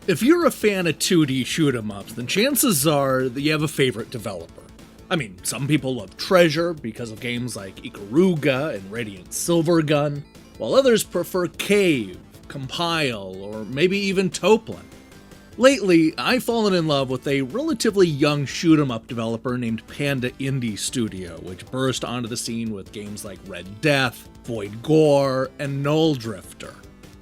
If you're a fan of 2D shoot-em-ups, then chances are that you have a favorite developer. I mean, some people love Treasure because of games like Ikaruga and Radiant Silvergun, while others prefer Cave, Compile, or maybe even Toplin. Lately, I've fallen in love with a relatively young shoot-em-up developer named Panda Indie Studio, which burst onto the scene with games like Red Death, Void Gore, and Null Drifter.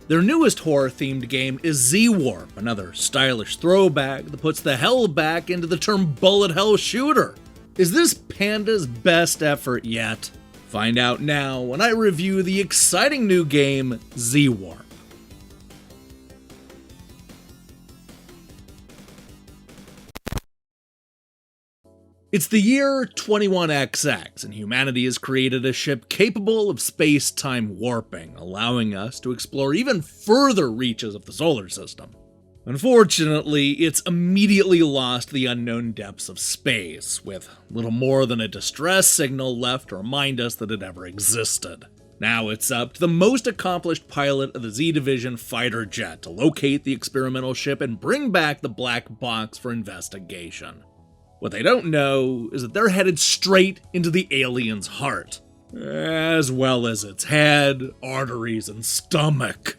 Their newest horror-themed game is Z-Warp, another stylish throwback that puts the hell back into the term bullet hell shooter. Is this Panda's best effort yet? Find out now when I review the exciting new game, Z-Warp. It's the year 21XX, and humanity has created a ship capable of space-time warping, allowing us to explore even further reaches of the solar system. Unfortunately, it's immediately lost the unknown depths of space, with little more than a distress signal left to remind us that it ever existed. Now it's up to the most accomplished pilot of the Z Division fighter jet to locate the experimental ship and bring back the black box for investigation. What they don't know is that they're headed straight into the alien's heart, as well as its head, arteries, and stomach.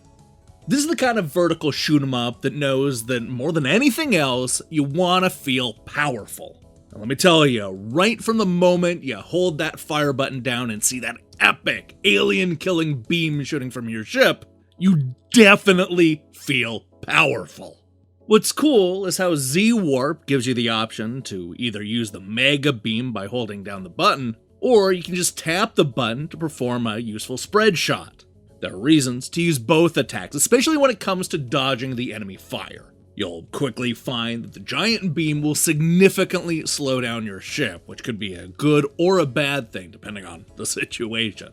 This is the kind of vertical shoot-'em-up that knows that more than anything else, you want to feel powerful. And let me tell you, right from the moment you hold that fire button down and see that epic alien-killing beam shooting from your ship, you definitely feel powerful. What's cool is how Z-Warp gives you the option to either use the Mega Beam by holding down the button, or you can just tap the button to perform a useful spread shot. There are reasons to use both attacks, especially when it comes to dodging the enemy fire. You'll quickly find that the giant beam will significantly slow down your ship, which could be a good or a bad thing depending on the situation.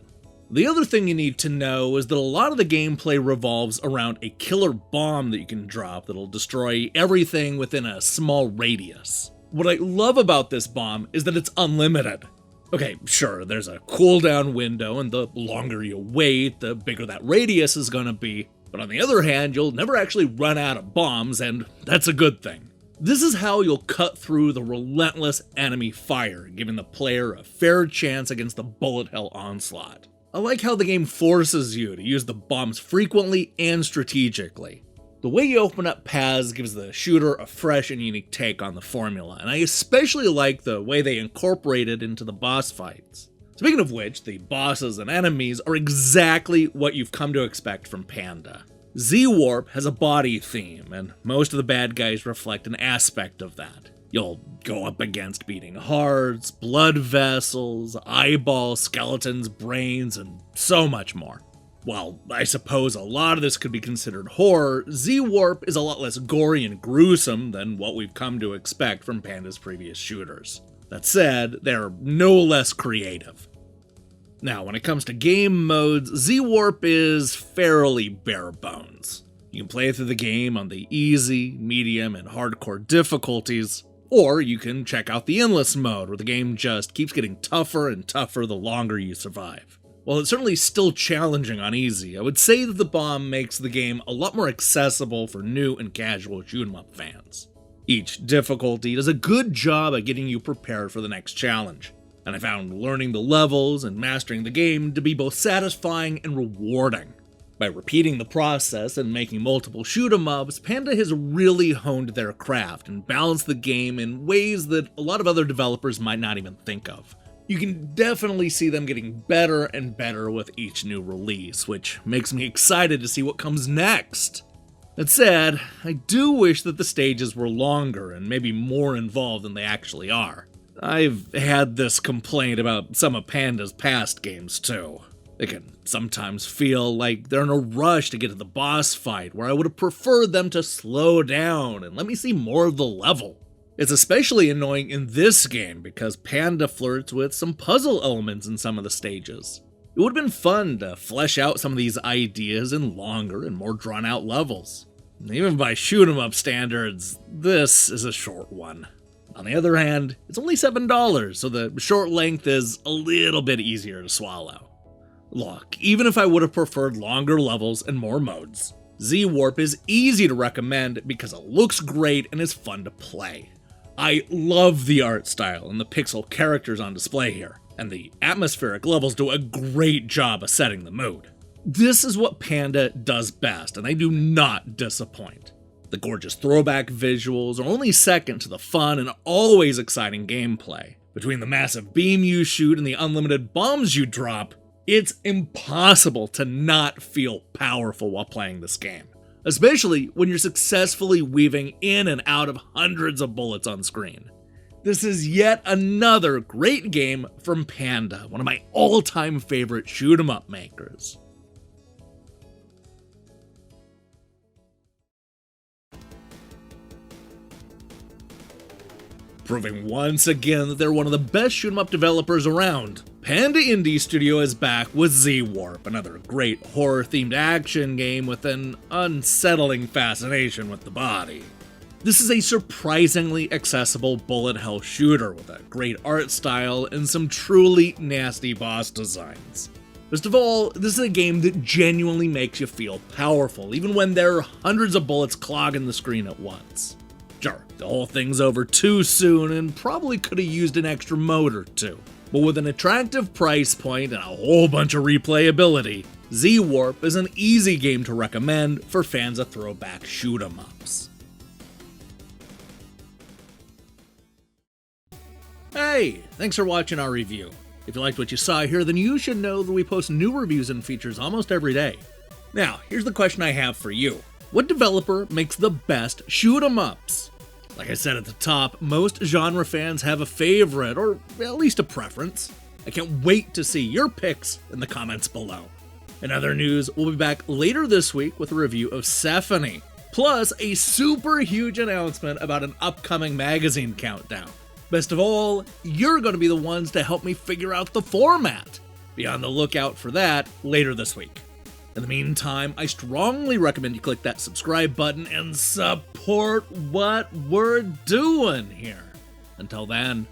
The other thing you need to know is that a lot of the gameplay revolves around a killer bomb that you can drop that'll destroy everything within a small radius. What I love about this bomb is that it's unlimited. Okay, sure, there's a cooldown window, and the longer you wait, the bigger that radius is gonna be, but on the other hand, you'll never actually run out of bombs, and that's a good thing. This is how you'll cut through the relentless enemy fire, giving the player a fair chance against the bullet hell onslaught. I like how the game forces you to use the bombs frequently and strategically. The way you open up paths gives the shooter a fresh and unique take on the formula, and I especially like the way they incorporate it into the boss fights. Speaking of which, the bosses and enemies are exactly what you've come to expect from Panda. Z-Warp has a body theme, and most of the bad guys reflect an aspect of that. You'll go up against beating hearts, blood vessels, eyeballs, skeletons, brains, and so much more. While I suppose a lot of this could be considered horror, Z-Warp is a lot less gory and gruesome than what we've come to expect from Panda's previous shooters. That said, they're no less creative. Now, when it comes to game modes, Z-Warp is fairly bare bones. You can play through the game on the easy, medium, and hardcore difficulties, or you can check out the endless mode, where the game just keeps getting tougher and tougher the longer you survive. While it's certainly still challenging on easy, I would say that the bomb makes the game a lot more accessible for new and casual shoot-'em-up fans. Each difficulty does a good job at getting you prepared for the next challenge, and I found learning the levels and mastering the game to be both satisfying and rewarding. By repeating the process and making multiple shoot-'em-ups, Panda has really honed their craft and balanced the game in ways that a lot of other developers might not even think of. You can definitely see them getting better and better with each new release, which makes me excited to see what comes next. That said, I do wish that the stages were longer and maybe more involved than they actually are. I've had this complaint about some of Panda's past games too. They can sometimes feel like they're in a rush to get to the boss fight, where I would have preferred them to slow down and let me see more of the level. It's especially annoying in this game because Panda flirts with some puzzle elements in some of the stages. It would have been fun to flesh out some of these ideas in longer and more drawn-out levels. Even by shoot-'em-up standards, this is a short one. On the other hand, it's only $7, so the short length is a little bit easier to swallow. Look, even if I would have preferred longer levels and more modes, Z-Warp is easy to recommend because it looks great and is fun to play. I love the art style and the pixel characters on display here, and the atmospheric levels do a great job of setting the mood. This is what Panda does best, and they do not disappoint. The gorgeous throwback visuals are only second to the fun and always exciting gameplay. Between the massive beam you shoot and the unlimited bombs you drop, it's impossible to not feel powerful while playing this game, especially when you're successfully weaving in and out of hundreds of bullets on screen. This is yet another great game from Panda, one of my all-time favorite shoot-'em-up makers. Proving once again that they're one of the best shoot-'em-up developers around, Panda Indie Studio is back with Z-Warp, another great horror-themed action game with an unsettling fascination with the body. This is a surprisingly accessible bullet hell shooter with a great art style and some truly nasty boss designs. Best of all, this is a game that genuinely makes you feel powerful, even when there are hundreds of bullets clogging the screen at once. Sure, the whole thing's over too soon and probably could have used an extra mode or two, but with an attractive price point and a whole bunch of replayability, Z-Warp is an easy game to recommend for fans of throwback shoot-'em-ups. Hey, thanks for watching our review. If you liked what you saw here, then you should know that we post new reviews and features almost every day. Now, here's the question I have for you. What developer makes the best shoot-'em-ups? Like I said at the top, most genre fans have a favorite, or at least a preference. I can't wait to see your picks in the comments below. In other news, we'll be back later this week with a review of Stephanie, plus a super huge announcement about an upcoming magazine countdown. Best of all, you're going to be the ones to help me figure out the format. Be on the lookout for that later this week. In the meantime, I strongly recommend you click that subscribe button and support what we're doing here. Until then,